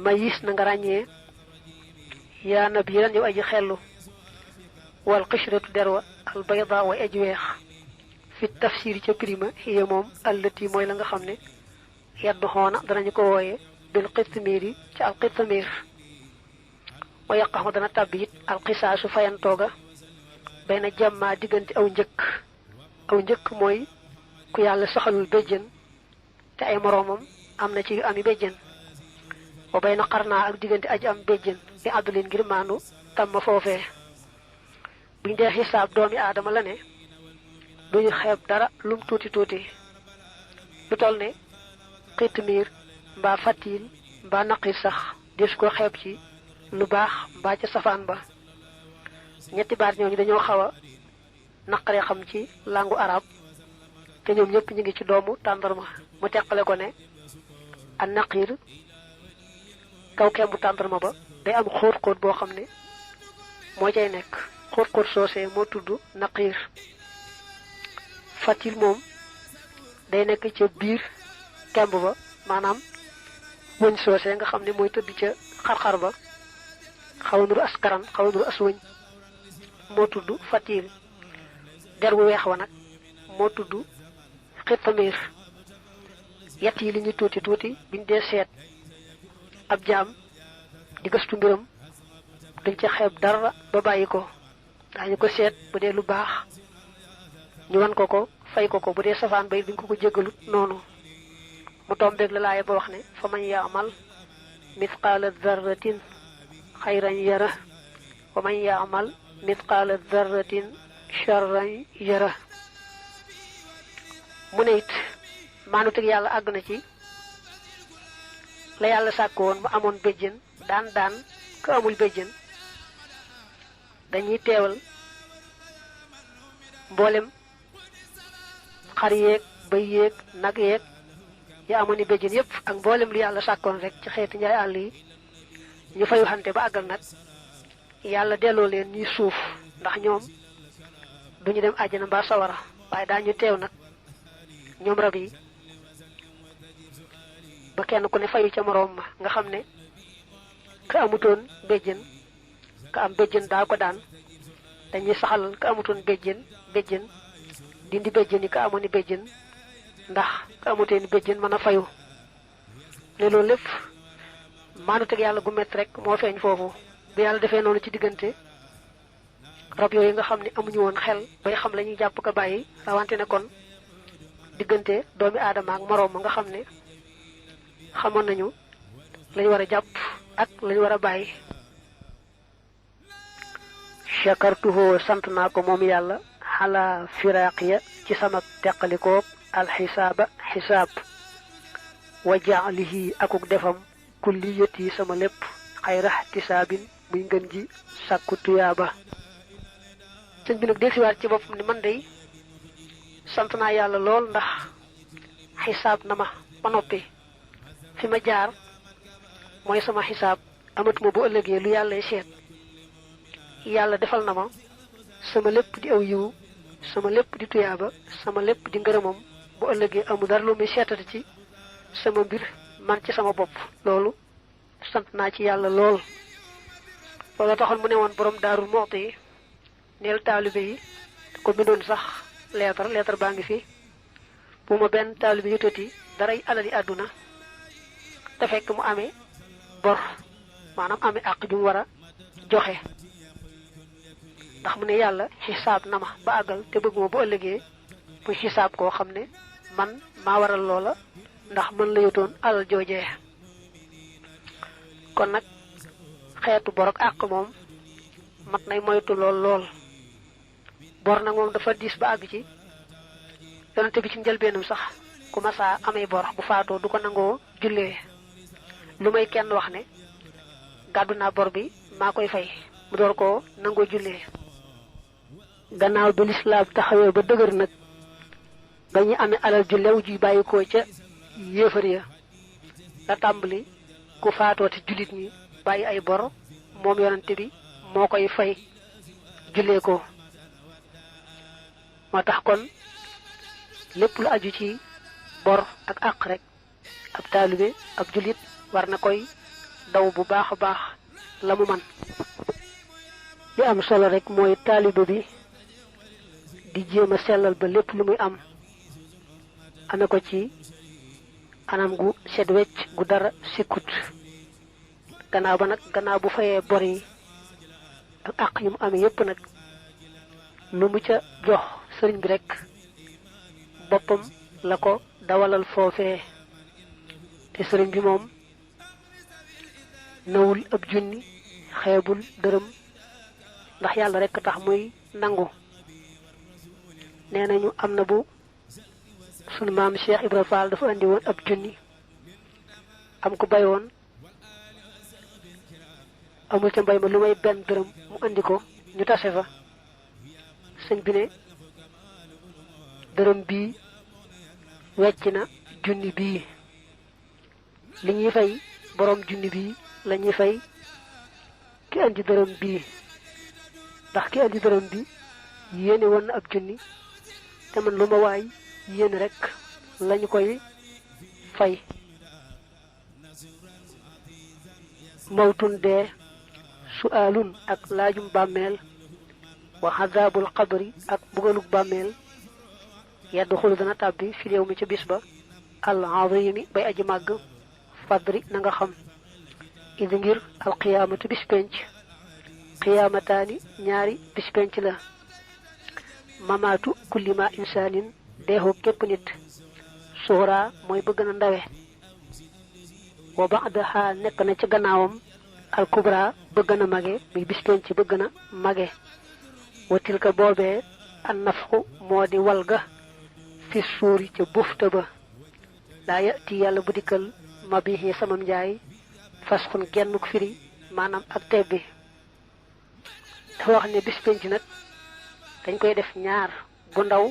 mayis na nga ràññee yaa nabiyan yow aji xellu wal qishratu derwa al bayda way aji weex fi tafsir ca prima hiya moom allati mooy la nga xam ne yaddu xoona danañu ko wooye bil qitmiri ci al qitmir wa yaqaxu dana tàbbi it al qisaasu fayantooga bayna jamma diggante aw njëkk mooy ku yàlla saxalul béjjën te ay moroomam am na ci yu ami béjjën wa bayna qarnaa ak diggante aji am béjjën li àddulin ngir maandu tam ma foofee buñ dee xisaab doomi aadama la ne duñu xeeb dara lum tuuti tuuti lu toll ne xitmiir mbaa fatil mbaa naqir sax des ko xeeb ci lu baax mbaa ca safaan ba ñetti baat ñooñu dañoo xaw a naqaree xam ci langu arab te ñoom ñëpp ñu ngi ci doomu tàndarma mu teqale ko ne an naqir kaw kembu tàndarma ba day am xóot-xóot boo xam ne moo cay nekk xóot-xóot soosee moo tudd naqir fatil moom day nekk ca biir kemb ba maanaam wëñ soosee nga xam ne mooy tëdd ca xar-xar ba xaw a nuru as karan xaw a nuru as wëñ moo tudd fatil der bu weex wa nag moo tudd xitmir yett yi li ñu tuuti tuuti biñ dee seet ab jaam di gëstu mbiram duñ ca xeeb dara ba bàyyi ko daañu ko seet bu dee lu baax ñu wan ko fay ko bu dee safaan bay duñ ko jéggalut noonu mu tombeeg la laaya ba wax ne fa man yaamal mithqaala darratin xayran yara wa man yaamal mithqaala darratin charran yara mu ne it maanu teg yàlla àgg na ci la yàlla sàkk woon mu amoon béjjën daan ko amul béjjën dañuy teewal mboolem xar yeeg bëy yeeg nag yeeg ya amoon ni béjjën yépp ak mboolem lu yàlla sàkkoon rek ci xeeti njaay àll yi ñu fayu xante ba àggal nag yàlla delloo leen ñuy suuf ndax ñoom duñu dem àjjana mbaa sawara waaye daañu teew nag ñoom rab yi ba kenn ku ne fayu ca moroom ma nga xam ne ka amutoon béjjën ka am béjjën daa ko daan dañuy saxal ka amutoon béjjën dindi béjjën yi ka amoon ni béjjën ndax ka amutee ni béjjën mën a fayu ne loolu lépp maanu teg yàlla gu métti rek moo feeñ foofu bi yàlla defee noonu ci diggante rab yooyu nga xam ne amuñu woon xel bay xam la ñuy jàpp ko bàyyi rawante ne kon diggante doomi aadama ak moroom ma nga xam ne xamoon nañu lañu war a jàpp ak lañu war a bàyyi shakartuhu sant naa ko moom yàlla xala firaaqiya ci sama teqalikoo alxisaaba xisaab wa jaalihi akuk defam kulliyati sama lépp xayra tisaabin muy ngën ji sàkku tuyaaba sëñ bi nag delsiwaat ci boppam ni man day sant naa yàlla lool ndax xisaab na ma ba noppi fi ma jaar mooy sama xisaab amatuma bu ëllëgee lu yàlla seet yàlla defal na ma sama lépp di aw yiw sama lépp di tuyaaba sama lépp di ngërëmam bu ëllëgee amul dara lu muy seetati ci sama mbir man ci sama bopp loolu sant naa ci yàlla lool loolu taxoon mu ne woon borom Daaru Muxti yi neel taalibe yi ko bindoon sax leetar baa ngi fi bu ma benn taalibe yutati daray alali àdduna te fekk mu amee bor maanaam amee àq ju mu war a joxe ndax mu ne yàlla xisaab na ma ba àggal te bëgg ma bu ëllëgee muy xisaab koo xam ne man maa waral loola ndax mën la yotoon alal joojee kon nag xeetu bor ak àq moom mat nay moytu lool bor nag moom dafa diis ba àgg ci yonente bi ci njëlbeenam sax ku masaa amee bor bu faatoo du ko nangoo jullee lu may kenn wax ne gàddu naa bor bi maa koy fay mu door koo nangoo jullee gannaaw bi lislaam taxawee ba dëgër nag ba ñu amee alal ju lew juy bàyyikoo ca yéefar ya la tàmbali ku faatoo te jullit ñi bàyyi ay bor moom yonente bi moo koy fay jullee ko moo tax kon lépp lu aju ci bor ak àq rek ab taalibe ab jullit war na koy daw bu baax a baax la mu man li am solo rek mooy taalibe bi di jéem a sellal ba lépp lu muy am ame ko ci anam gu set wecc gu dara sikkut gannaaw ba nag gannaaw bu fayee bor yi ak àq yi mu amee yépp nag lu mu ca jox sëriñ bi rek boppam la ko dawalal foofee te sëriñ bi moom nawul ab junni xeebul dërëm ndax yàlla rek tax muy nangu nee nañu am na bu sunu maam Cheikh Ibra Fall dafa andi woon ab junni am ko bayoon amul ca mbay ma lu may benn dërëm mu andi ko ñu tase fa sëñ bi ne dërëm bii wecc na junni bii li ñuy fay borom junni bii la ñuy fay ki andi dërëm bii ndax ki andi dërëm bi yéene woon na ab junni te man lu ma waay yéene rek lañu koy fay mawtun dee su'aalun ak laajum bàmmeel wa xadaabul xabri ak bugaluk bàmmeel yaddu xulu dana tàbbi fi réew mi ca bis ba al azimi bay aji màgg fadri na nga xam idi ngir alqiyaamatu bis penc qiyaamataani ñaari bis penc la mamaatu kullima insaanin deexu képp nit suura mooy ba gën a ndawe wa ba'daha nekk na ci gannaawam al kubra ba gën a mage muy bis penc ba gën a mage wa tilka boobee an nafxu moo di walga fi suuri ca bufta ba laa yati yàlla bu dikkal ma bi samam njaay fasxun genn ko firi maanaam ak tebbi dafa wax ne bis penc nag dañ koy def ñaar bu ndaw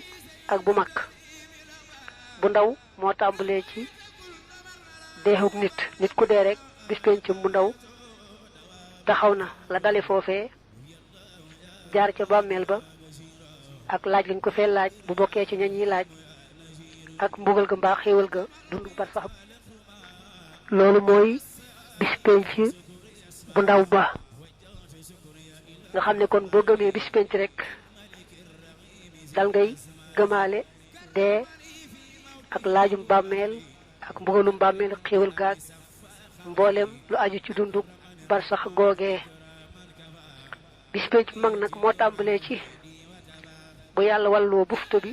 ak bu mag bu ndaw moo tàmbalee ci deexuk nit ku dee rek bis penc bu ndaw taxaw na la dale foofee jaar ca bàmmeel ba ak laaj lañ ko fee laaj bu bokkee ci ña ñuy laaj ak mbugal ga mbaa xéewal ga dundu bar sax loolu mooy bis penc bu ndaw ba nga xam ne kon boo gëmee bis penc rek dal ngay gëmaale dee ak laajum bàmmeel ak mbugalum bàmmeel xéewal gaag mboolem lu aju ci dundu bar sax googee bis penc mag nag moo tàmbalee ci bu yàlla wàlloo bufta bi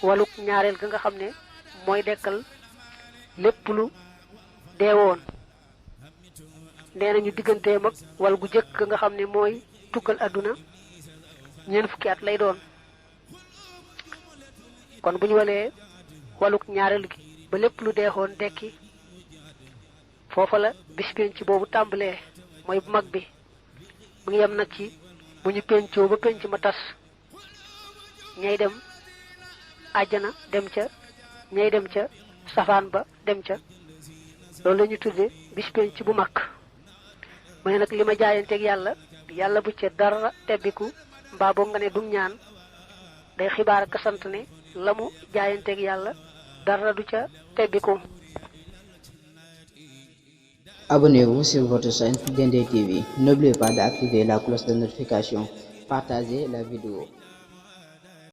waluk ñaareel ga nga xam ne mooy dekkal lépp lu deewoon nee nañu digganteem ak wal gu jëkk nga xam ne mooy tukkal àdduna ñeent fukki at lay doon kon bu ñu walee waluk ñaareel gi ba lépp lu deexoon dekki foofa la bis penc boobu tàmbalee mooy bu mag bi mu ngi yem nag ci bu ñu pencoo ba penc ma tas ñay dem àjjana dem ca ñay dem ca safaan ba dem ca loolu la ñu tudde bis penc bu mag mu ne nag li ma jaayanteeg yàlla bu ca dara tebbiku mbaa boo nga ne dum ñaan day xibaar ak sant ne la mu jaayanteeg yàlla dara du ca tebbiku. Abonnez-vous sur votre chaîne Dendé TV. N'oubliez pas d'activer la cloche de notification. Partagez la vidéo.